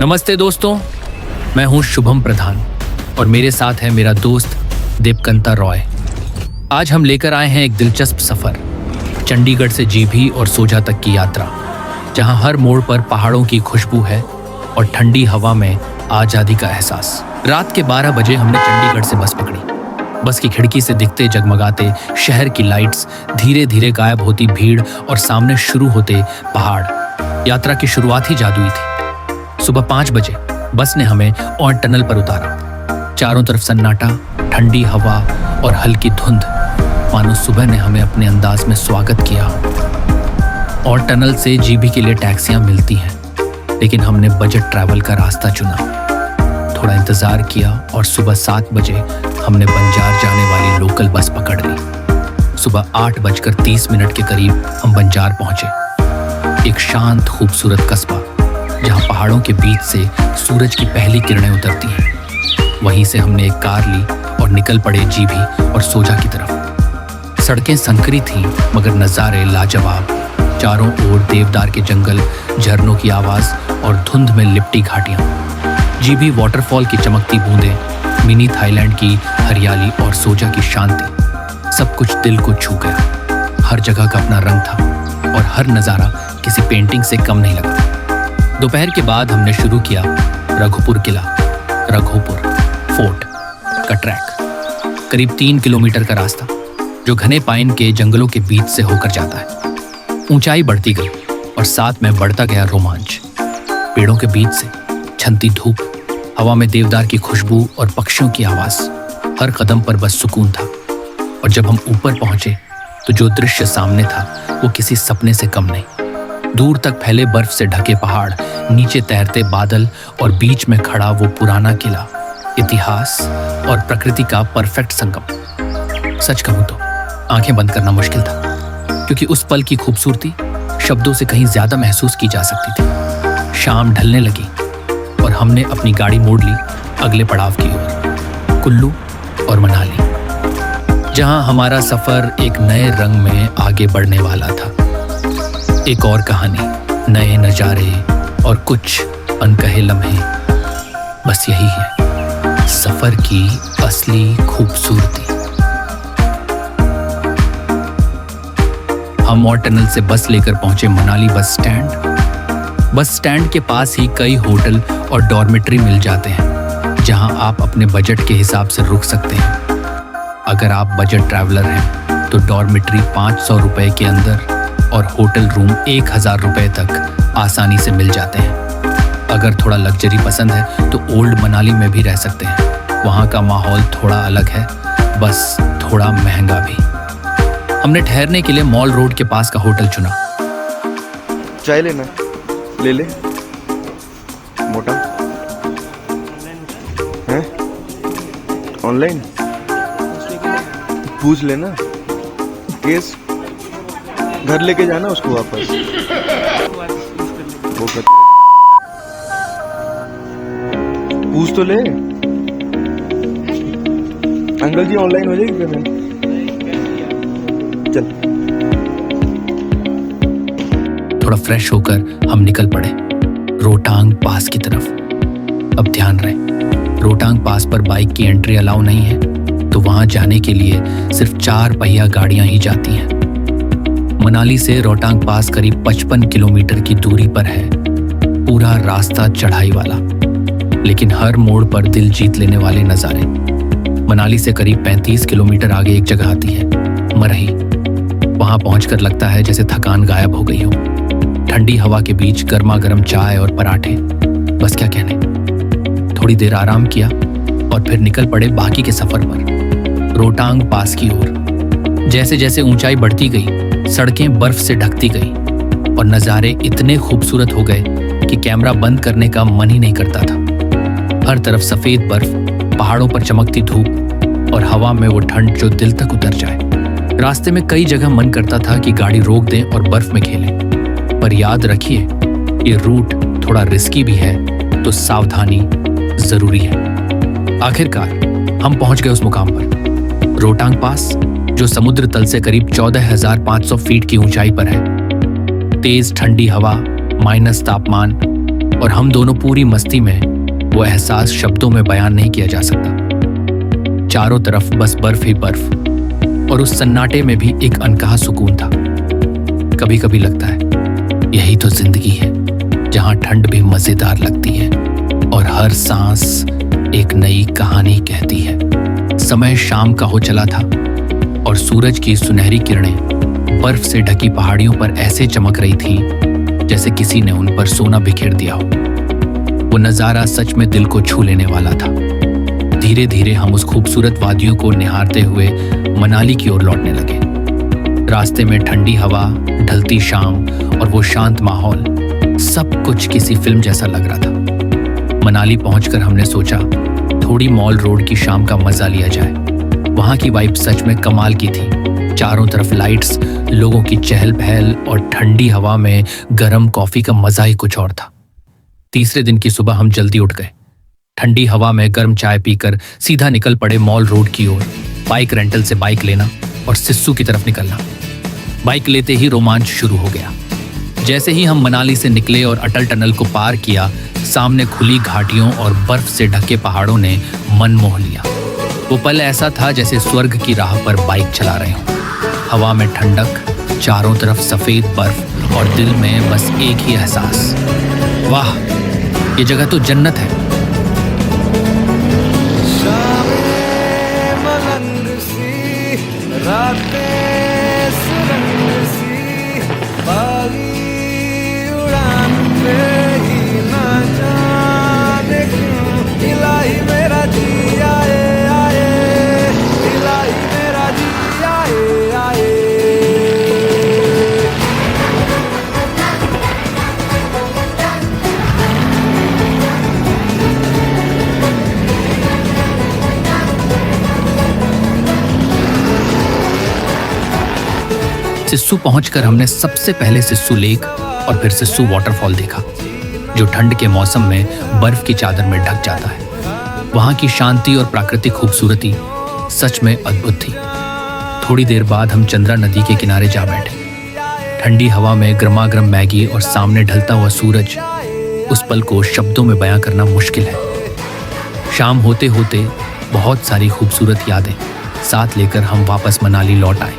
नमस्ते दोस्तों, मैं हूं शुभम प्रधान और मेरे साथ है मेरा दोस्त देवकंता रॉय। आज हम लेकर आए हैं एक दिलचस्प सफर, चंडीगढ़ से जीभी और सोजा तक की यात्रा, जहां हर मोड़ पर पहाड़ों की खुशबू है और ठंडी हवा में आजादी का एहसास। रात के 12 बजे हमने चंडीगढ़ से बस पकड़ी। बस की खिड़की से दिखते जगमगाते शहर की लाइट्स, धीरे धीरे गायब होती भीड़ और सामने शुरू होते पहाड़। यात्रा की शुरुआत ही जादुई थी। सुबह 5 बजे बस ने हमें और टनल पर उतारा। चारों तरफ सन्नाटा, ठंडी हवा और हल्की धुंध, मानो सुबह ने हमें अपने अंदाज में स्वागत किया। और टनल से जीबी के लिए टैक्सियां मिलती हैं, लेकिन हमने बजट ट्रैवल का रास्ता चुना। थोड़ा इंतजार किया और सुबह 7 बजे हमने बंजार जाने वाली लोकल बस पकड़ ली। सुबह 8:30 के करीब हम बंजार पहुंचे, एक शांत खूबसूरत कस्बा जहां पहाड़ों के बीच से सूरज की पहली किरणें उतरती हैं। वहीं से हमने एक कार ली और निकल पड़े जीभी और सोजा की तरफ। सड़कें संकरी थीं मगर नज़ारे लाजवाब। चारों ओर देवदार के जंगल, झरनों की आवाज़ और धुंध में लिपटी घाटियां। जीभी वाटरफॉल की चमकती बूंदें, मिनी थाईलैंड की हरियाली और सोजा की शांति, सब कुछ दिल को छू गया। हर जगह का अपना रंग था और हर नज़ारा किसी पेंटिंग से कम नहीं लगा। दोपहर के बाद हमने शुरू किया रघुपुर किला, रघोपुर फोर्ट का ट्रैक। करीब 3 किलोमीटर का रास्ता जो घने पाइन के जंगलों के बीच से होकर जाता है। ऊंचाई बढ़ती गई और साथ में बढ़ता गया रोमांच। पेड़ों के बीच से छनती धूप, हवा में देवदार की खुशबू और पक्षियों की आवाज। हर कदम पर बस सुकून था। और जब हम ऊपर पहुंचे तो जो दृश्य सामने था वो किसी सपने से कम नहीं। दूर तक फैले बर्फ से ढके पहाड़, नीचे तैरते बादल और बीच में खड़ा वो पुराना किला। इतिहास और प्रकृति का परफेक्ट संगम। सच कहूं तो आंखें बंद करना मुश्किल था, क्योंकि उस पल की खूबसूरती शब्दों से कहीं ज्यादा महसूस की जा सकती थी। शाम ढलने लगी और हमने अपनी गाड़ी मोड़ ली अगले पड़ाव की ओर, कुल्लू और मनाली, जहां हमारा सफर एक नए रंग में आगे बढ़ने वाला था। एक और कहानी, नए नजारे और कुछ अनकहे लम्हे। बस यही है सफर की असली खूबसूरती। हम और टनल से बस लेकर पहुंचे Manali bus stand. Bus stand के पास ही कई होटल और डॉर्मेट्री मिल जाते हैं, जहां आप अपने बजट के हिसाब से रुक सकते हैं। अगर आप बजट ट्रैवलर हैं तो डॉर्मेट्री 500 रुपए के अंदर और होटल रूम 1000 रुपए तक आसानी से मिल जाते हैं। अगर थोड़ा लग्जरी पसंद है तो ओल्ड मनाली में भी रह सकते हैं। वहाँ का माहौल थोड़ा अलग है, बस थोड़ा महंगा भी। हमने ठहरने के लिए मॉल रोड के पास का होटल चुना। चाय लेना? ले ले। मोटा है? ऑनलाइन पूछ लेना। केस घर लेके जाना उसको वापस। वो पूछ तो ले। अंकल जी ऑनलाइन हो जाएगी पेमेंट? चल। थोड़ा फ्रेश होकर हम निकल पड़े रोहतांग पास की तरफ। अब ध्यान रहे, रोहतांग पास पर बाइक की एंट्री अलाउ नहीं है, तो वहां जाने के लिए सिर्फ 4 पहिया गाड़ियां ही जाती हैं। मनाली से रोहतांग पास करीब 55 किलोमीटर की दूरी पर है। पूरा रास्ता चढ़ाई वाला, लेकिन हर मोड़ पर दिल जीत लेने वाले नज़ारे। मनाली से करीब 35 किलोमीटर आगे एक जगह आती है, मरही। वहां पहुंचकर लगता है जैसे थकान गायब हो गई हो। ठंडी हवा के बीच गर्मा गर्म चाय और पराठे, बस क्या कहने। थोड़ी देर आराम किया और फिर निकल पड़े बाकी के सफर पर, रोहतांग पास की ओर। जैसे जैसे ऊंचाई बढ़ती गई, सड़कें बर्फ से ढकती गई और नज़ारे इतने खूबसूरत हो गए कि कैमरा बंद करने का मन ही नहीं करता था। हर तरफ सफेद बर्फ, पहाड़ों पर चमकती धूप और हवा में वो ठंड जो दिल तक उतर जाए। रास्ते में कई जगह मन करता था कि गाड़ी रोक दें और बर्फ में खेलें, पर याद रखिए ये रूट थोड़ा रिस्की भी है, तो सावधानी जरूरी है। आखिरकार हम पहुंच गए उस मुकाम पर, रोहतांग पास, जो समुद्र तल से करीब 14,500 फीट की ऊंचाई पर है। तेज ठंडी हवा, माइनस तापमान और हम दोनों पूरी मस्ती में, वो एहसास शब्दों में बयान नहीं किया जा सकता। चारों तरफ बस बर्फ ही बर्फ, और उस सन्नाटे में भी एक अनकहा सुकून था। कभी कभी लगता है यही तो जिंदगी है, जहां ठंड भी मजेदार लगती है और हर सांस एक नई कहानी कहती है। समय शाम का हो चला था और सूरज की सुनहरी किरणें बर्फ से ढकी पहाड़ियों पर ऐसे चमक रही थी जैसे किसी ने उन पर सोना बिखेर दिया हो। वो नजारा सच में दिल को छू लेने वाला था। धीरे धीरे हम उस खूबसूरत वादियों को निहारते हुए मनाली की ओर लौटने लगे। रास्ते में ठंडी हवा, ढलती शाम और वो शांत माहौल, सब कुछ किसी फिल्म जैसा लग रहा था। मनाली पहुंचकर हमने सोचा थोड़ी मॉल रोड की शाम का मजा लिया जाए। वहां की वाइब सच में कमाल की थी। चारों तरफ लाइट्स, लोगों की चहल पहल और ठंडी हवा में गर्म कॉफी का मजा ही कुछ और था। तीसरे दिन की सुबह हम जल्दी उठ गए। ठंडी हवा में गर्म चाय पीकर सीधा निकल पड़े मॉल रोड की ओर। बाइक रेंटल से बाइक लेना और सिस्सू की तरफ निकलना। बाइक लेते ही रोमांच शुरू हो गया। जैसे ही हम मनाली से निकले और अटल टनल को पार किया, सामने खुली घाटियों और बर्फ से ढके पहाड़ों ने मन मोह लिया। वो पल ऐसा था जैसे स्वर्ग की राह पर बाइक चला रहे हों। हवा में ठंडक, चारों तरफ सफेद बर्फ और दिल में बस एक ही एहसास, वाह, ये जगह तो जन्नत है। रातें सुरंग सी, बागी उड़ान पे ही ना जाने क्यों इलाही मेरा जी आए आए, इलाही मेरा जी आए आए। सिस्सू पहुंचकर हमने सबसे पहले सिस्सू लेक और फिर सिस्सू वाटरफॉल देखा, जो ठंड के मौसम में बर्फ की चादर में ढक जाता है। वहां की शांति और प्राकृतिक खूबसूरती सच में अद्भुत थी। थोड़ी देर बाद हम चंद्रा नदी के किनारे जा बैठे। ठंडी हवा में गर्मागर्म मैगी और सामने ढलता हुआ सूरज, उस पल को शब्दों में बयां करना मुश्किल है। शाम होते होते बहुत सारी खूबसूरत यादें साथ लेकर हम वापस मनाली लौट आए।